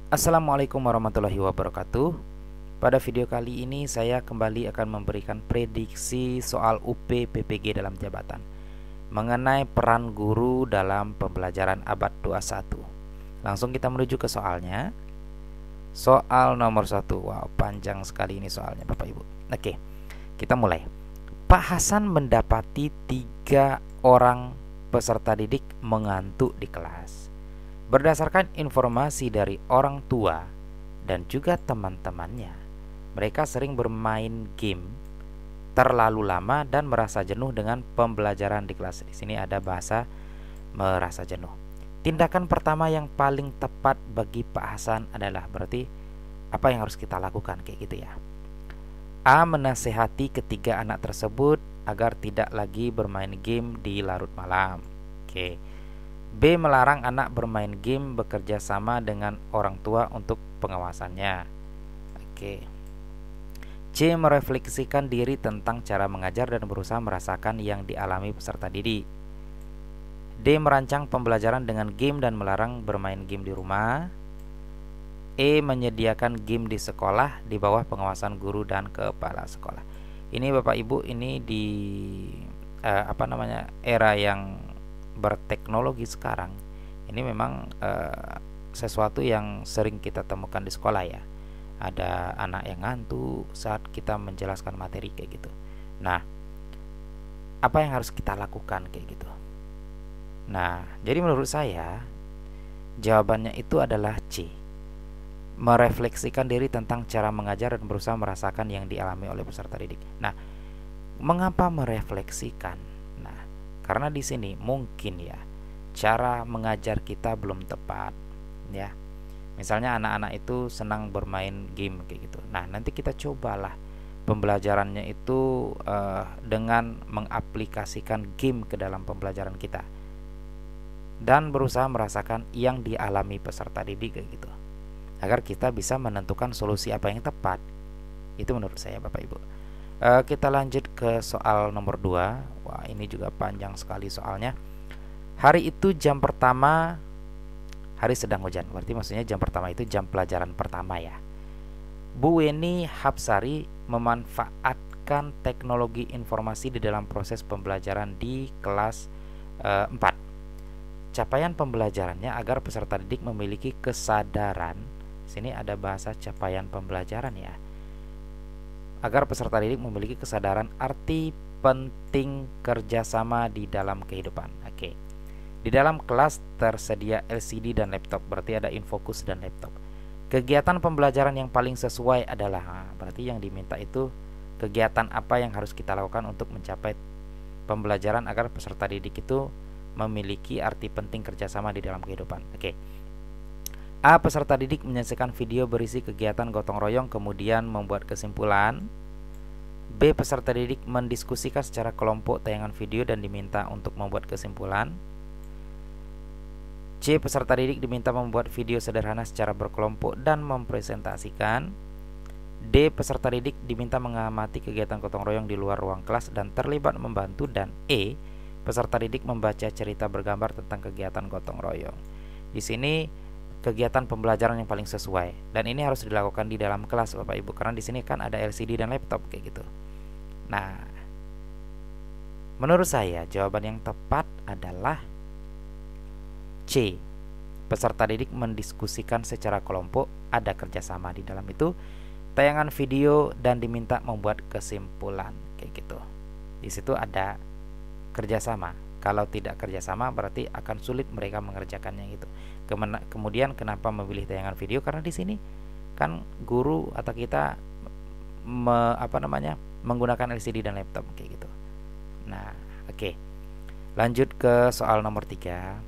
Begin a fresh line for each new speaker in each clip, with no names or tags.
Assalamualaikum warahmatullahi wabarakatuh. Pada video kali ini saya kembali akan memberikan prediksi soal UP PPG dalam jabatan mengenai peran guru dalam pembelajaran abad 21. Langsung kita menuju ke soalnya. Soal nomor 1. Wow, panjang sekali ini soalnya Bapak Ibu. Oke, kita mulai. Pak Hasan mendapati 3 orang peserta didik mengantuk di kelas. Berdasarkan informasi dari orang tua dan juga teman-temannya, mereka sering bermain game terlalu lama dan merasa jenuh dengan pembelajaran di kelas. Di sini ada bahasa merasa jenuh. Tindakan pertama yang paling tepat bagi Pak Hasan adalah berarti apa yang harus kita lakukan kayak gitu ya. A. Menasehati ketiga anak tersebut agar tidak lagi bermain game di larut malam. Oke. B. Melarang anak bermain game bekerja sama dengan orang tua untuk pengawasannya. Oke. C. Merefleksikan diri tentang cara mengajar dan berusaha merasakan yang dialami peserta didik. D. Merancang pembelajaran dengan game dan melarang bermain game di rumah. E. Menyediakan game di sekolah di bawah pengawasan guru dan kepala sekolah. Ini Bapak Ibu, ini di era yang berteknologi sekarang, ini memang sesuatu yang sering kita temukan di sekolah ya. Ada anak yang ngantuk saat kita menjelaskan materi kayak gitu. Nah, apa yang harus kita lakukan kayak gitu? Nah, jadi menurut saya jawabannya itu adalah C. Merefleksikan diri tentang cara mengajar dan berusaha merasakan yang dialami oleh peserta didik. Nah, mengapa merefleksikan? Karena di sini mungkin ya cara mengajar kita belum tepat ya. Misalnya anak-anak itu senang bermain game kayak gitu. Nah, nanti kita cobalah pembelajarannya itu dengan mengaplikasikan game ke dalam pembelajaran kita dan berusaha merasakan yang dialami peserta didik kayak gitu, agar kita bisa menentukan solusi apa yang tepat. Itu menurut saya Bapak Ibu. Kita lanjut ke soal nomor 2. Wah, ini juga panjang sekali soalnya. Hari itu jam pertama, hari sedang hujan. Berarti maksudnya jam pertama itu jam pelajaran pertama ya. Bu Weni Hapsari memanfaatkan teknologi informasi di dalam proses pembelajaran di kelas 4. Capaian pembelajarannya agar peserta didik memiliki kesadaran. Sini ada bahasa capaian pembelajaran ya. Agar peserta didik memiliki kesadaran arti penting kerjasama di dalam kehidupan. Oke. Di dalam kelas tersedia LCD dan laptop, berarti ada infokus dan laptop. Kegiatan pembelajaran yang paling sesuai adalah, berarti yang diminta itu kegiatan apa yang harus kita lakukan untuk mencapai pembelajaran agar peserta didik itu memiliki arti penting kerjasama di dalam kehidupan. Oke. A. Peserta didik menyaksikan video berisi kegiatan gotong royong kemudian membuat kesimpulan. B. Peserta didik mendiskusikan secara kelompok tayangan video dan diminta untuk membuat kesimpulan. C. Peserta didik diminta membuat video sederhana secara berkelompok dan mempresentasikan. D. Peserta didik diminta mengamati kegiatan gotong royong di luar ruang kelas dan terlibat membantu. Dan E. Peserta didik membaca cerita bergambar tentang kegiatan gotong royong. Di sini kegiatan pembelajaran yang paling sesuai dan ini harus dilakukan di dalam kelas Bapak Ibu, karena di sini kan ada LCD dan laptop kayak gitu. Nah, menurut saya jawaban yang tepat adalah C. Peserta didik mendiskusikan secara kelompok, ada kerjasama di dalam itu, tayangan video dan diminta membuat kesimpulan kayak gitu. Di situ ada kerjasama. Kalau tidak kerjasama berarti akan sulit mereka mengerjakannya gitu. Kemudian kenapa memilih tayangan video? Karena di sini kan guru atau kita menggunakan LCD dan laptop kayak gitu. Nah, oke. Lanjut ke soal nomor 3.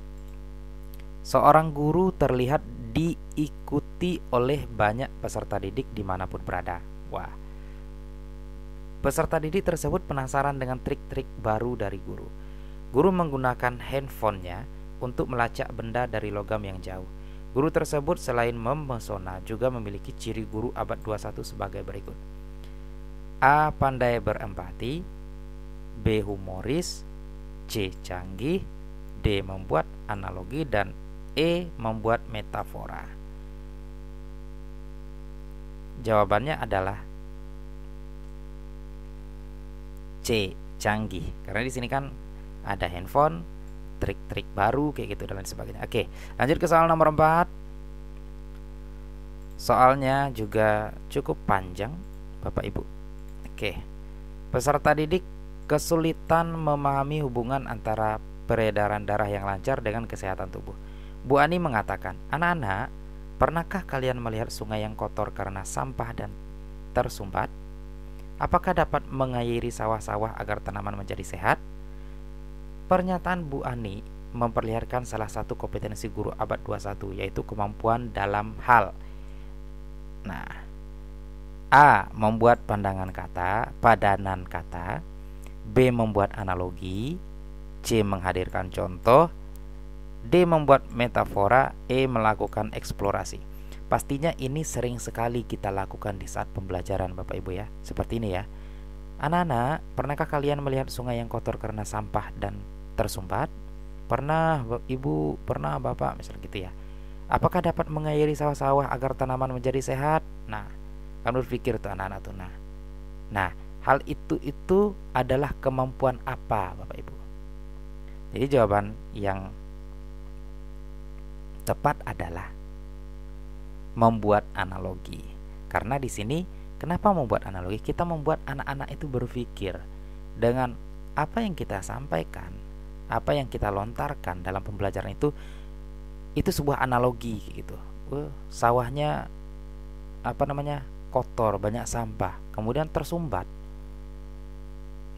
Seorang guru terlihat diikuti oleh banyak peserta didik dimanapun berada. Wah. Peserta didik tersebut penasaran dengan trik-trik baru dari guru. Guru menggunakan handphonenya untuk melacak benda dari logam yang jauh. Guru tersebut selain memesona juga memiliki ciri guru abad 21 sebagai berikut. A. Pandai berempati. B. Humoris. C. Canggih. D. Membuat analogi. Dan E. Membuat metafora. Jawabannya adalah C, canggih. Karena di sini kan ada handphone, trik-trik baru kayak gitu dan lain sebagainya. Oke, lanjut ke soal nomor 4. Soalnya juga cukup panjang, Bapak Ibu. Oke. Peserta didik kesulitan memahami hubungan antara peredaran darah yang lancar dengan kesehatan tubuh. Bu Ani mengatakan, "Anak-anak, pernahkah kalian melihat sungai yang kotor karena sampah dan tersumbat? Apakah dapat mengairi sawah-sawah agar tanaman menjadi sehat?" Pernyataan Bu Ani memperlihatkan salah satu kompetensi guru abad 21, yaitu kemampuan dalam hal Nah, A. Membuat padanan kata, B. Membuat analogi, C. Menghadirkan contoh, D. Membuat metafora, E. Melakukan eksplorasi. Pastinya ini sering sekali kita lakukan di saat pembelajaran, Bapak Ibu ya. Seperti ini ya. Anak-anak, pernahkah kalian melihat sungai yang kotor karena sampah dan tersumbat? Pernah, Ibu, pernah, Bapak, misalnya gitu ya. Apakah dapat mengairi sawah-sawah agar tanaman menjadi sehat? Nah, kan berpikir tuh anak-anak tuh. Nah, hal itu adalah kemampuan apa, Bapak Ibu? Jadi jawaban yang tepat adalah membuat analogi. Karena di sini kenapa membuat analogi? Kita membuat anak-anak itu berpikir dengan apa yang kita sampaikan, apa yang kita lontarkan dalam pembelajaran itu sebuah analogi gitu. Sawahnya kotor, banyak sampah, kemudian tersumbat.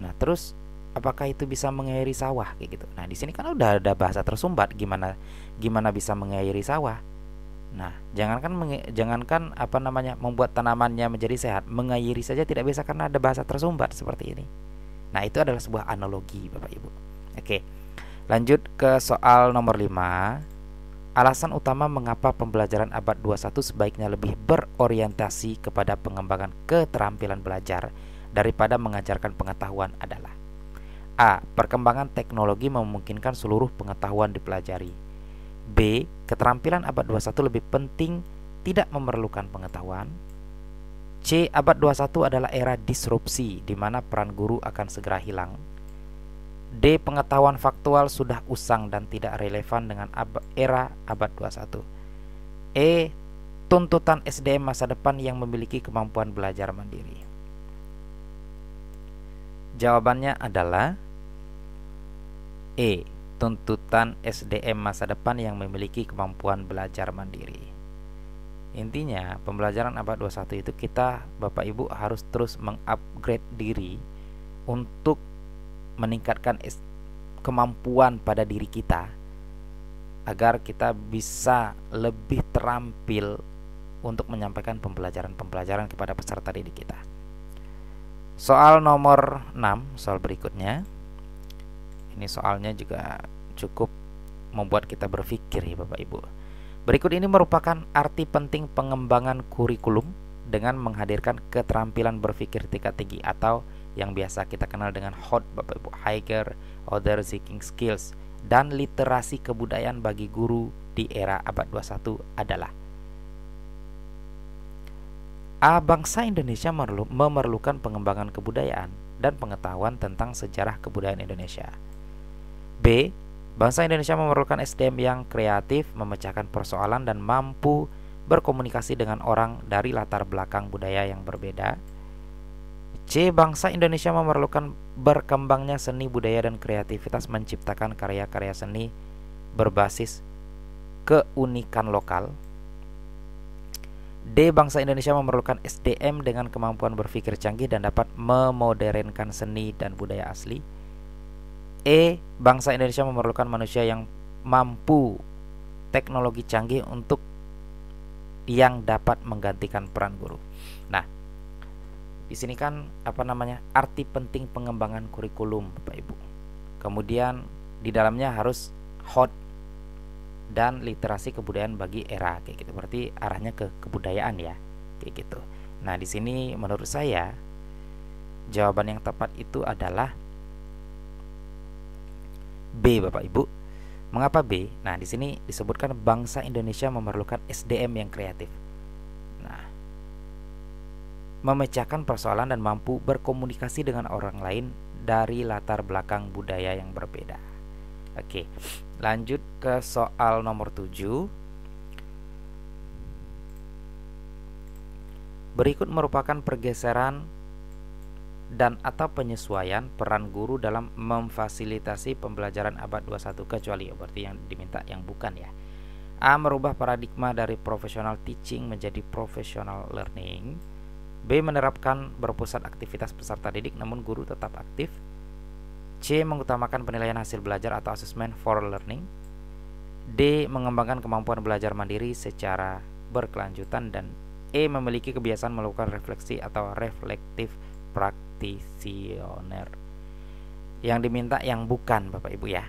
Nah, terus apakah itu bisa mengairi sawah kayak gitu. Nah, di sini kan udah ada bahasa tersumbat, gimana bisa mengairi sawah. Nah, jangankan membuat tanamannya menjadi sehat, mengairi saja tidak bisa karena ada bahasa tersumbat seperti ini. Nah, itu adalah sebuah analogi, Bapak Ibu. Oke. Lanjut ke soal nomor 5. Alasan utama mengapa pembelajaran abad 21 sebaiknya lebih berorientasi kepada pengembangan keterampilan belajar daripada mengajarkan pengetahuan adalah: A. Perkembangan teknologi memungkinkan seluruh pengetahuan dipelajari. B. Keterampilan abad 21 lebih penting, tidak memerlukan pengetahuan. C. Abad 21 adalah era disrupsi di mana peran guru akan segera hilang. D. Pengetahuan faktual sudah usang dan tidak relevan dengan era abad 21. E. Tuntutan SDM masa depan yang memiliki kemampuan belajar mandiri. Jawabannya adalah E. Tuntutan SDM masa depan yang memiliki kemampuan belajar mandiri. Intinya, pembelajaran abad 21 itu kita, Bapak Ibu, harus terus mengupgrade diri untuk meningkatkan kemampuan pada diri kita agar kita bisa lebih terampil untuk menyampaikan pembelajaran kepada peserta didik kita. Soal nomor 6, soal berikutnya. Ini soalnya juga cukup membuat kita berpikir ya Bapak Ibu. Berikut ini merupakan arti penting pengembangan kurikulum dengan menghadirkan keterampilan berpikir tingkat tinggi atau yang biasa kita kenal dengan HOT, Bapak Ibu, Higher Order Thinking Skills, dan literasi kebudayaan bagi guru di era abad 21 adalah: A. Bangsa Indonesia memerlukan pengembangan kebudayaan dan pengetahuan tentang sejarah kebudayaan Indonesia. B. Bangsa Indonesia memerlukan SDM yang kreatif, memecahkan persoalan dan mampu berkomunikasi dengan orang dari latar belakang budaya yang berbeda. C. Bangsa Indonesia memerlukan berkembangnya seni budaya dan kreativitas menciptakan karya-karya seni berbasis keunikan lokal. D. Bangsa Indonesia memerlukan SDM dengan kemampuan berpikir canggih dan dapat memodernkan seni dan budaya asli. E. Bangsa Indonesia memerlukan manusia yang mampu teknologi canggih untuk yang dapat menggantikan peran guru. Nah, di sini kan arti penting pengembangan kurikulum, Bapak Ibu. Kemudian di dalamnya harus HOT dan literasi kebudayaan bagi era kayak gitu. Berarti arahnya ke kebudayaan ya, kayak gitu. Nah, di sini menurut saya jawaban yang tepat itu adalah B, Bapak Ibu. Mengapa B? Nah, di sini disebutkan bangsa Indonesia memerlukan SDM yang kreatif. Nah, memecahkan persoalan dan mampu berkomunikasi dengan orang lain dari latar belakang budaya yang berbeda. Oke, lanjut ke soal nomor 7. Berikut merupakan pergeseran dan atau penyesuaian peran guru dalam memfasilitasi pembelajaran abad 21 kecuali, berarti yang diminta yang bukan ya. A. Merubah paradigma dari professional teaching menjadi professional learning. B. Menerapkan berpusat aktivitas peserta didik namun guru tetap aktif. C. Mengutamakan penilaian hasil belajar atau assessment for learning. D. Mengembangkan kemampuan belajar mandiri secara berkelanjutan. Dan E. Memiliki kebiasaan melakukan refleksi atau reflektif practitioner. Yang diminta yang bukan, Bapak Ibu ya.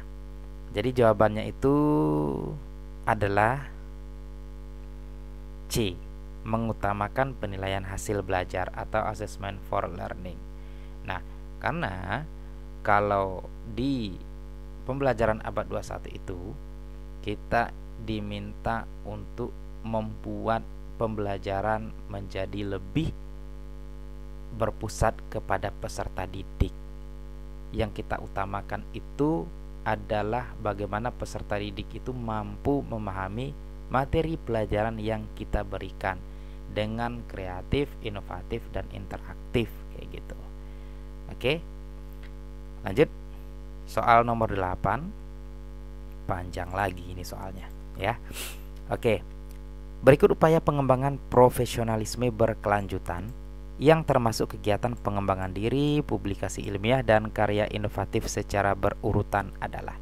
Jadi jawabannya itu adalah C. Mengutamakan penilaian hasil belajar atau assessment for learning. Nah, karena kalau di pembelajaran abad 21 itu kita diminta untuk membuat pembelajaran menjadi lebih berpusat kepada peserta didik. Yang kita utamakan itu adalah bagaimana peserta didik itu mampu memahami materi pelajaran yang kita berikan dengan kreatif, inovatif, dan interaktif kayak gitu. Oke. Lanjut. Soal nomor 8. Panjang lagi ini soalnya ya. Oke. Berikut upaya pengembangan profesionalisme berkelanjutan yang termasuk kegiatan pengembangan diri, publikasi ilmiah, dan karya inovatif secara berurutan adalah.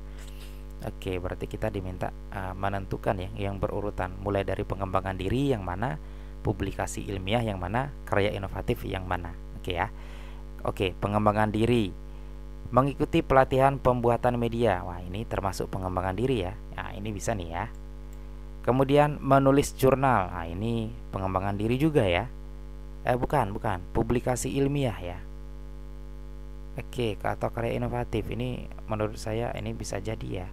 Oke, berarti kita diminta menentukan ya yang berurutan, mulai dari pengembangan diri yang mana, publikasi ilmiah yang mana, karya inovatif yang mana. Oke ya. Oke, pengembangan diri. Mengikuti pelatihan pembuatan media. Wah, ini termasuk pengembangan diri ya. Nah, ini bisa nih ya. Kemudian menulis jurnal. Nah, ini pengembangan diri juga ya. Bukan, publikasi ilmiah ya. Oke, atau karya inovatif. Ini menurut saya ini bisa jadi ya.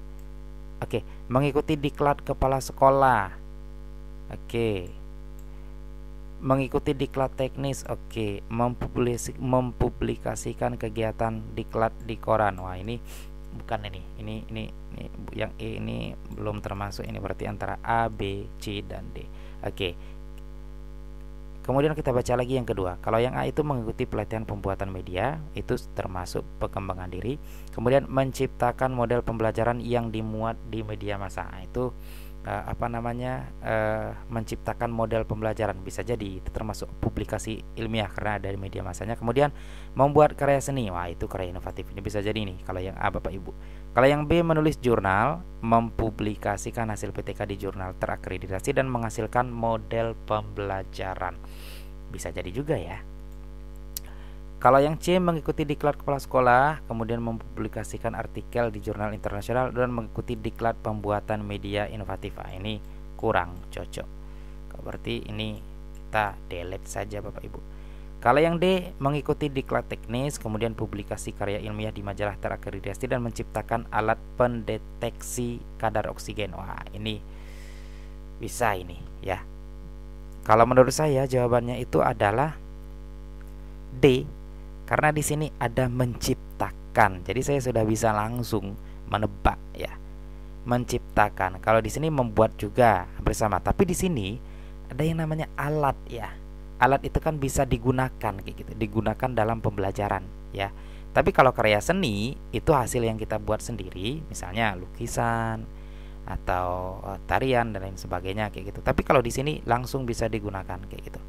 Oke, mengikuti diklat kepala sekolah. Oke. Mengikuti diklat teknis. Oke, mempublikasikan kegiatan diklat di koran. Wah, ini bukan ini. Ini yang E ini belum termasuk, ini berarti antara A, B, C, dan D. Oke. Kemudian kita baca lagi yang kedua. Kalau yang A itu mengikuti pelatihan pembuatan media, itu termasuk pengembangan diri. Kemudian menciptakan model pembelajaran yang dimuat di media massa. Nah, itu menciptakan model pembelajaran, bisa jadi itu termasuk publikasi ilmiah karena dari media massanya. Kemudian membuat karya seni. Wah, itu karya inovatif. Ini bisa jadi nih kalau yang A, Bapak Ibu. Kalau yang B menulis jurnal, mempublikasikan hasil PTK di jurnal terakreditasi dan menghasilkan model pembelajaran. Bisa jadi juga ya. Kalau yang C mengikuti diklat kepala sekolah, kemudian mempublikasikan artikel di jurnal internasional dan mengikuti diklat pembuatan media inovatif. Ini kurang cocok. Berarti ini kita delete saja Bapak Ibu. Kalau yang D mengikuti diklat teknis, kemudian publikasi karya ilmiah di majalah terakreditasi dan menciptakan alat pendeteksi kadar oksigen. Wah, ini bisa ini ya. Kalau menurut saya jawabannya itu adalah D. Karena di sini ada menciptakan. Jadi saya sudah bisa langsung menebak ya. Menciptakan. Kalau di sini membuat juga bersama. Tapi di sini ada yang namanya alat ya. Alat itu kan bisa digunakan kayak gitu. Digunakan dalam pembelajaran ya. Tapi kalau karya seni itu hasil yang kita buat sendiri, misalnya lukisan atau tarian dan lain sebagainya kayak gitu. Tapi kalau di sini langsung bisa digunakan kayak gitu.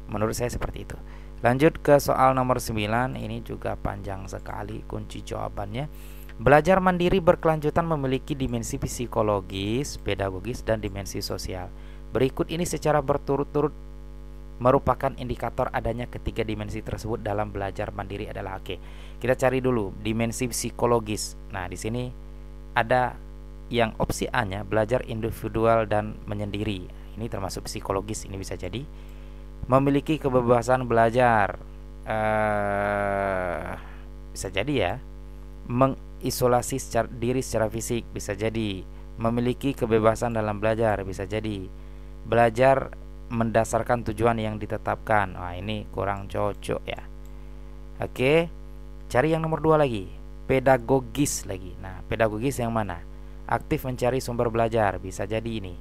Menurut saya seperti itu. Lanjut ke soal nomor 9. Ini juga panjang sekali kunci jawabannya. Belajar mandiri berkelanjutan memiliki dimensi psikologis, pedagogis, dan dimensi sosial. Berikut ini secara berturut-turut merupakan indikator adanya ketiga dimensi tersebut dalam belajar mandiri adalah. Oke, kita cari dulu dimensi psikologis. Nah, di sini ada yang opsi A-nya belajar individual dan menyendiri. Ini termasuk psikologis, ini bisa jadi. Memiliki kebebasan belajar, bisa jadi ya. Mengisolasi diri secara fisik, bisa jadi. Memiliki kebebasan dalam belajar, bisa jadi. Belajar mendasarkan tujuan yang ditetapkan. Wah, ini kurang cocok ya. Oke, cari yang nomor 2 lagi, pedagogis lagi. Nah, pedagogis yang mana? Aktif mencari sumber belajar, bisa jadi ini.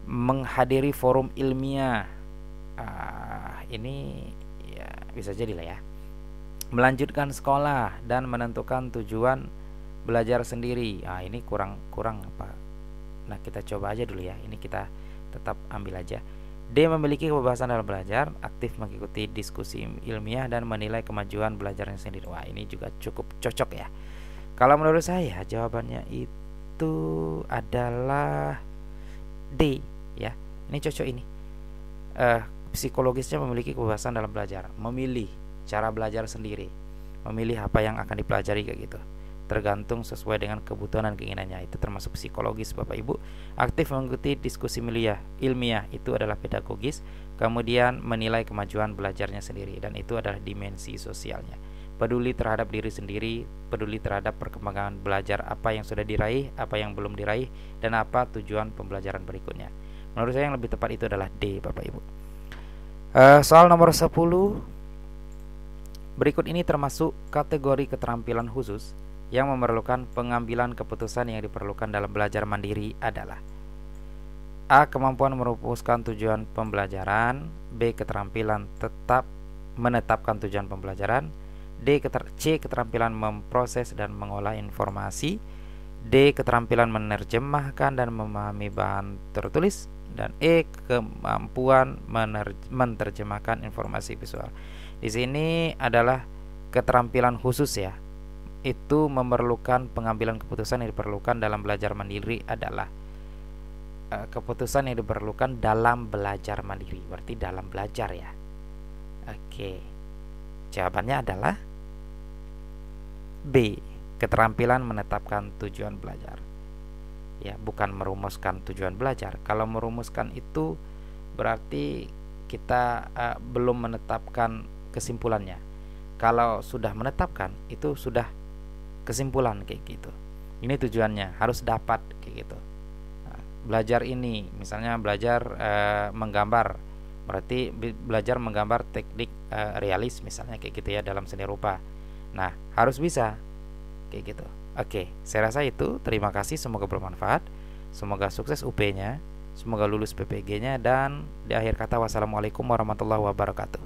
Menghadiri forum ilmiah, ini ya bisa jadi lah ya. Melanjutkan sekolah dan menentukan tujuan belajar sendiri. Ini kurang apa? Nah, kita coba aja dulu ya. Ini kita tetap ambil aja. D. Memiliki kebebasan dalam belajar, aktif mengikuti diskusi ilmiah dan menilai kemajuan belajarnya sendiri. Wah, ini juga cukup cocok ya. Kalau menurut saya jawabannya itu adalah D ya. Ini cocok ini. Psikologisnya memiliki kebebasan dalam belajar, memilih cara belajar sendiri, memilih apa yang akan dipelajari kayak gitu, tergantung sesuai dengan kebutuhan dan keinginannya. Itu termasuk psikologis Bapak Ibu. Aktif mengikuti diskusi ilmiah itu adalah pedagogis. Kemudian menilai kemajuan belajarnya sendiri, dan itu adalah dimensi sosialnya. Peduli terhadap diri sendiri, peduli terhadap perkembangan belajar, apa yang sudah diraih, apa yang belum diraih, dan apa tujuan pembelajaran berikutnya. Menurut saya yang lebih tepat itu adalah D Bapak Ibu. Soal nomor 10. Berikut ini termasuk kategori keterampilan khusus yang memerlukan pengambilan keputusan yang diperlukan dalam belajar mandiri adalah: A. Kemampuan merumuskan tujuan pembelajaran. B. Keterampilan menetapkan tujuan pembelajaran. C. Keterampilan memproses dan mengolah informasi. D. Keterampilan menerjemahkan dan memahami bahan tertulis. Dan E. Kemampuan menerjemahkan informasi visual. Di sini adalah keterampilan khusus ya. Itu memerlukan pengambilan keputusan yang diperlukan dalam belajar mandiri adalah keputusan yang diperlukan dalam belajar mandiri, berarti dalam belajar ya. Oke, jawabannya adalah B. Keterampilan menetapkan tujuan belajar ya, bukan merumuskan tujuan belajar. Kalau merumuskan itu berarti kita belum menetapkan kesimpulannya. Kalau sudah menetapkan itu sudah kesimpulan kayak gitu. Ini tujuannya harus dapat kayak gitu. Nah, belajar ini misalnya belajar menggambar, berarti belajar menggambar teknik realis misalnya kayak gitu ya dalam seni rupa. Nah, harus bisa kayak gitu. Oke, saya rasa itu. Terima kasih, semoga bermanfaat. Semoga sukses UP-nya, semoga lulus PPG-nya, dan di akhir kata wassalamualaikum warahmatullahi wabarakatuh.